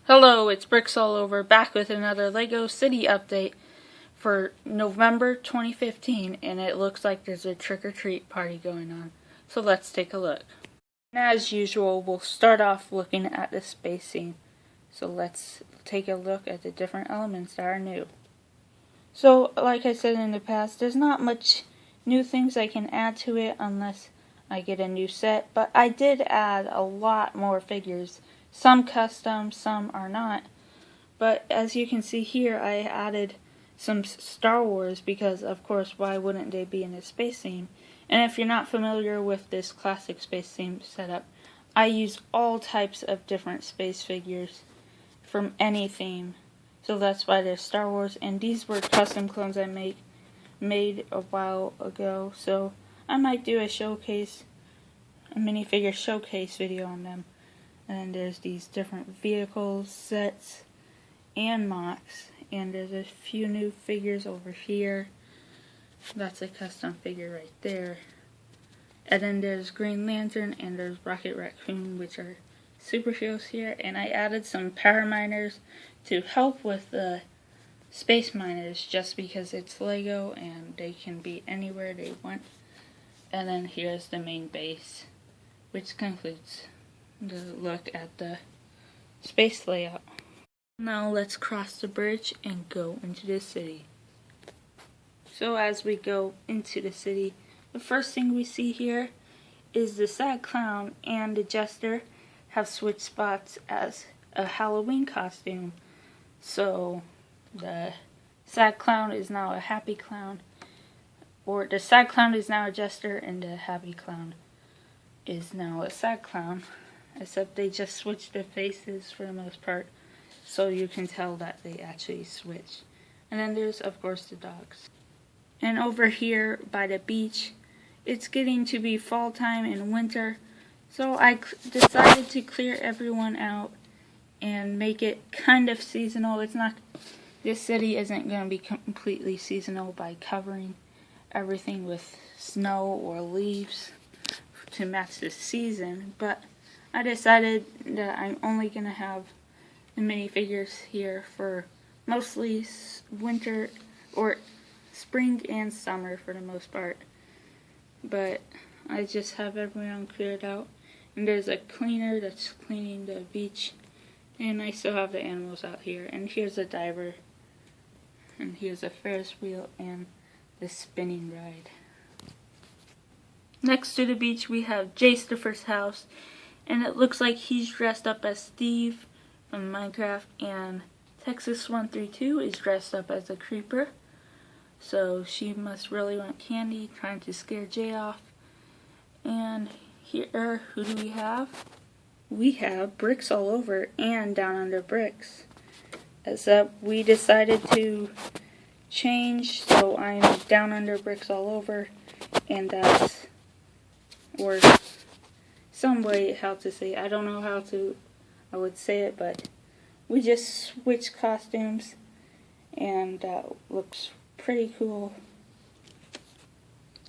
Hello, it's Bricks All Over, back with another LEGO City update for November 2015, and it looks like there's a trick-or-treat party going on. So let's take a look. And as usual, we'll start off looking at the space scene. So let's take a look at the different elements that are new. So, like I said in the past, there's not much new things I can add to it unless I get a new set, but I did add a lot more figures. Some custom, some are not. But as you can see here, I added some Star Wars because, of course, why wouldn't they be in a space theme? And if you're not familiar with this classic space theme setup, I use all types of different space figures from any theme. So that's why there's Star Wars, and these were custom clones I made a while ago. So I might do a minifigure showcase video on them. And then there's these different vehicles, sets, and mocks. And there's a few new figures over here. That's a custom figure right there. And then there's Green Lantern and there's Rocket Raccoon, which are super heroes here. And I added some power miners to help with the space miners just because it's LEGO and they can be anywhere they want. And then here's the main base, which concludes the look at the space layout. Now let's cross the bridge and go into the city. So as we go into the city, the first thing we see here is the Sad Clown and the Jester have switched spots as a Halloween costume. So the Sad Clown is now a Happy Clown, or the Sad Clown is now a Jester and the Happy Clown is now a Sad Clown. Except they just switched their faces for the most part, so you can tell that they actually switched. And then there's, of course, the dogs. And over here by the beach, it's getting to be fall time and winter, so I decided to clear everyone out and make it kind of seasonal. This city isn't going to be completely seasonal by covering everything with snow or leaves to match the season, but I decided that I'm only going to have the minifigures here for mostly winter or spring and summer for the most part. But I just have everyone cleared out. And there's a cleaner that's cleaning the beach. And I still have the animals out here. And here's a diver. And here's a Ferris wheel and the spinning ride. Next to the beach we have Jace the First House. And it looks like he's dressed up as Steve from Minecraft, and Texas132 is dressed up as a creeper. So she must really want candy, trying to scare Jay off. And here, who do we have? We have Bricks All Over and Down Under Bricks. Except we decided to change, so I'm Down Under Bricks All Over, and that's, or some way how to say it. I don't know how I would say it, but we just switched costumes and that looks pretty cool.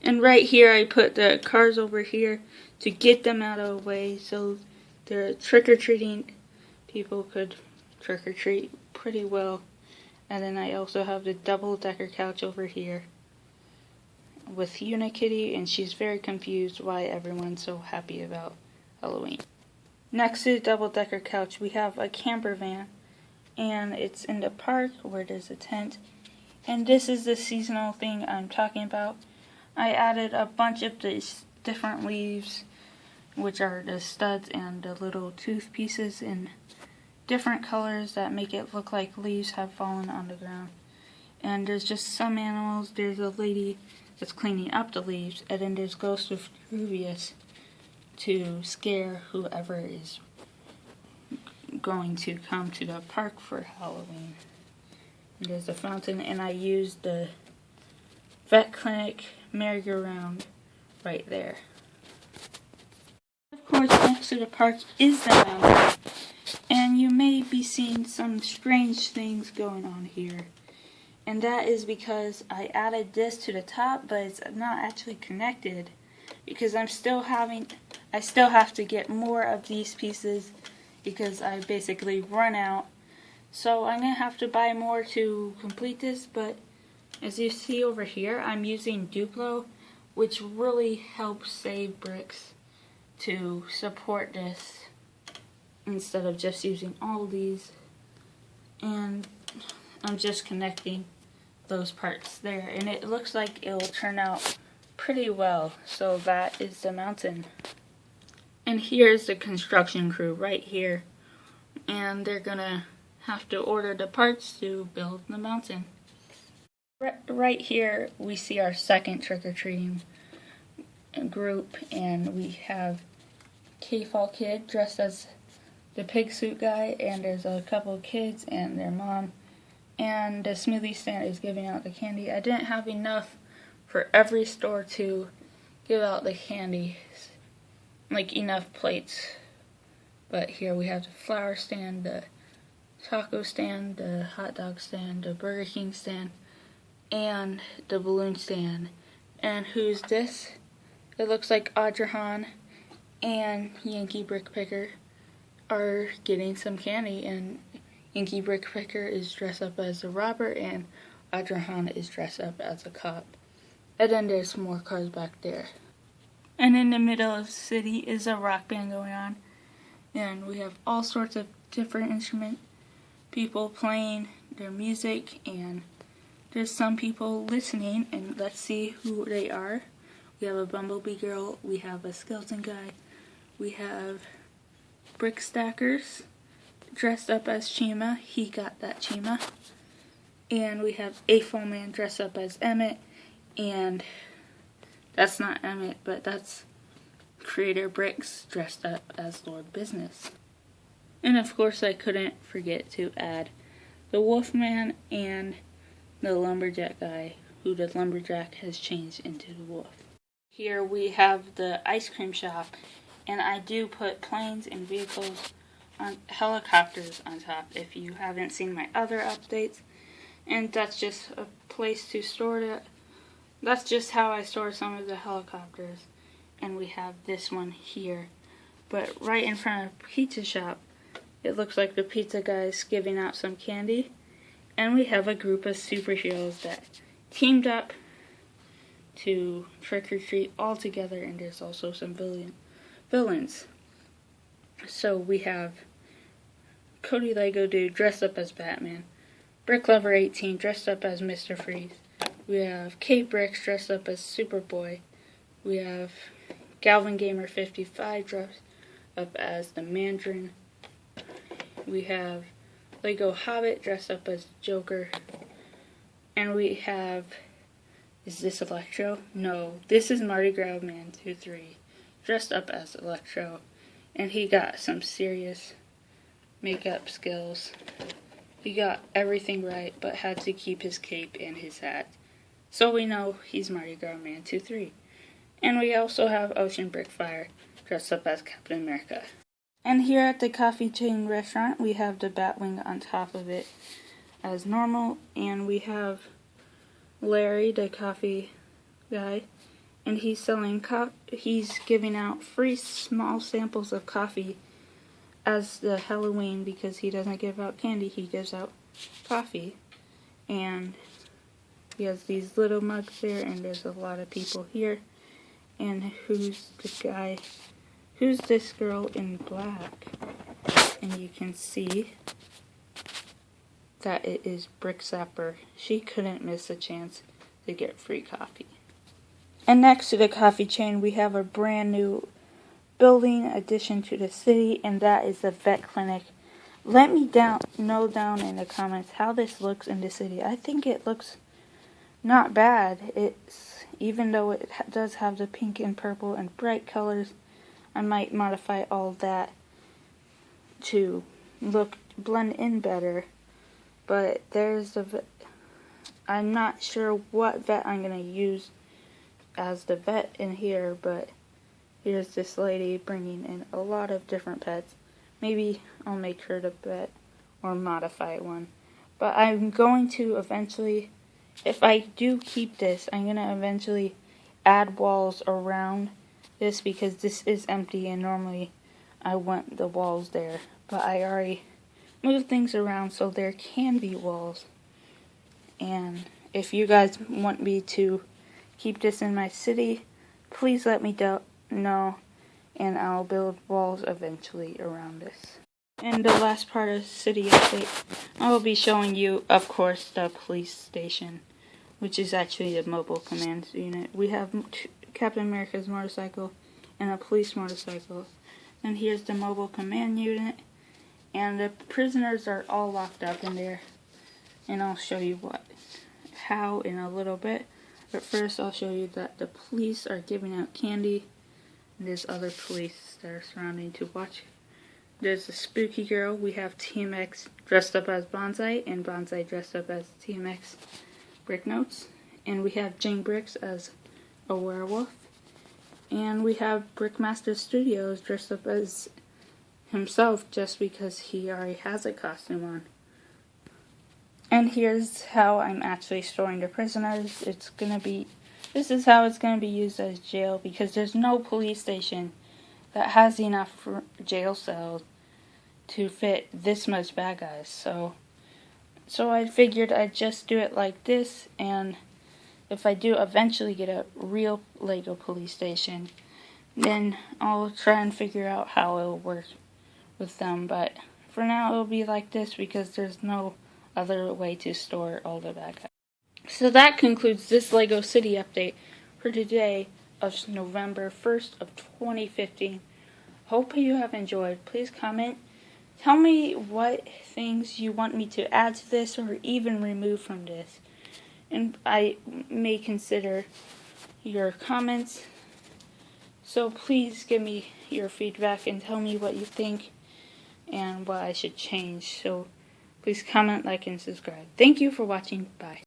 And right here I put the cars over here to get them out of the way so the trick-or-treating people could trick-or-treat pretty well. And then I also have the double-decker couch over here with Unikitty, and she's very confused why everyone's so happy about Halloween. Next to the double-decker couch we have a camper van, and it's in the park where there's a tent. And this is the seasonal thing I'm talking about. I added a bunch of these different leaves, which are the studs and the little tooth pieces in different colors that make it look like leaves have fallen on the ground. And there's just some animals. There's a lady that's cleaning up the leaves, and then there's Ghost of Rubius to scare whoever is going to come to the park for Halloween. And there's a fountain, and I used the vet clinic merry-go-round right there. Of course, next to the park is the mountain, and you may be seeing some strange things going on here. And that is because I added this to the top, but it's not actually connected because I still have to get more of these pieces because I basically run out. So I'm going to have to buy more to complete this, but as you see over here, I'm using Duplo, which really helps save bricks to support this instead of just using all these. And I'm just connecting those parts there, and it looks like it'll turn out pretty well. So that is the mountain. And here's the construction crew right here, and they're gonna have to order the parts to build the mountain. Right here we see our second trick-or-treating group, and we have K-Fall Kid dressed as the pig suit guy, and there's a couple of kids and their mom, and the smoothie stand is giving out the candy. I didn't have enough for every store to give out the candy, like enough plates, but here we have the flower stand, the taco stand, the hot dog stand, the Burger King stand, and the balloon stand. And who's this? It looks like Adrahan and Yankee Brick Picker are getting some candy, and Yankee Brick Picker is dressed up as a robber and Adrahan is dressed up as a cop. And then there's some more cars back there. And in the middle of the city is a rock band going on, and we have all sorts of different instrument people playing their music, and there's some people listening, and let's see who they are. We have a bumblebee girl, we have a skeleton guy, we have brick stackers dressed up as Chima, he got that Chima, and we have a Fall Man dressed up as Emmett, and that's not Emmett, but that's Creator Bricks dressed up as Lord Business. And of course I couldn't forget to add the Wolfman and the Lumberjack guy, who the Lumberjack has changed into the Wolf. Here we have the ice cream shop, and I do put planes and vehicles on helicopters on top if you haven't seen my other updates, and that's just a place to store it. That's just how I store some of the helicopters. And we have this one here, but right in front of the pizza shop, it looks like the pizza guy's giving out some candy, and we have a group of superheroes that teamed up to trick-or-treat all together, and there's also some villains. So we have Cody Lego Dude dressed up as Batman, Brick Lover 18 dressed up as Mr. Freeze, we have Kate Bricks dressed up as Superboy, we have Galvin Gamer 55 dressed up as the Mandarin, we have Lego Hobbit dressed up as Joker, and we have, is this Electro? No, this is Mardi Gras Man 23 dressed up as Electro, and he got some serious makeup skills. He got everything right, but had to keep his cape and his hat, so we know he's Mardi Gras Man 23. And we also have Ocean Brickfire dressed up as Captain America. And here at the coffee chain restaurant, we have the Batwing on top of it as normal, and we have Larry, the coffee guy, and he's giving out free small samples of coffee as the Halloween, because he doesn't give out candy, he gives out coffee. And he has these little mugs there, and there's a lot of people here. And who's the guy? Who's this girl in black? And you can see that it is Brick Zapper. She couldn't miss a chance to get free coffee. And next to the coffee chain, we have a brand new building addition to the city, and that is the vet clinic. Let me know down in the comments how this looks in the city. I think it looks not bad. Even though it does have the pink and purple and bright colors, I might modify all that to blend in better. But there's the vet. I'm not sure what vet I'm going to use as the vet in here, but here's this lady bringing in a lot of different pets. Maybe I'll make her the vet or modify one. But I'm going to eventually, if I do keep this, I'm going to eventually add walls around this, because this is empty and normally I want the walls there. but I already moved things around so there can be walls. And if you guys want me to keep this in my city, please let me know, and I'll build walls eventually around this. And the last part of city update, I will be showing you, of course, the police station, which is actually a mobile command unit. We have Captain America's motorcycle and a police motorcycle. And here's the mobile command unit, and the prisoners are all locked up in there. And I'll show you how in a little bit. But first I'll show you that the police are giving out candy. And there's other police that are surrounding to watch. There's the spooky girl. We have TMX dressed up as Bonsai, and Bonsai dressed up as TMX Brick Notes. And we have Jing Bricks as a werewolf. And we have Brickmaster Studios dressed up as himself just because he already has a costume on. And here's how I'm actually storing the prisoners. This is how it's going to be used as jail, because there's no police station that has enough jail cells to fit this much bad guys. So I figured I'd just do it like this, and if I do eventually get a real Lego police station, then I'll try and figure out how it'll work with them. But for now it'll be like this because there's no other way to store all the bad guys. So that concludes this Lego City update for today of November 1st of 2015. Hope you have enjoyed. Please comment. Tell me what things you want me to add to this or even remove from this. And I may consider your comments. So please give me your feedback and tell me what you think and what I should change. So please comment, like, and subscribe. Thank you for watching. Bye.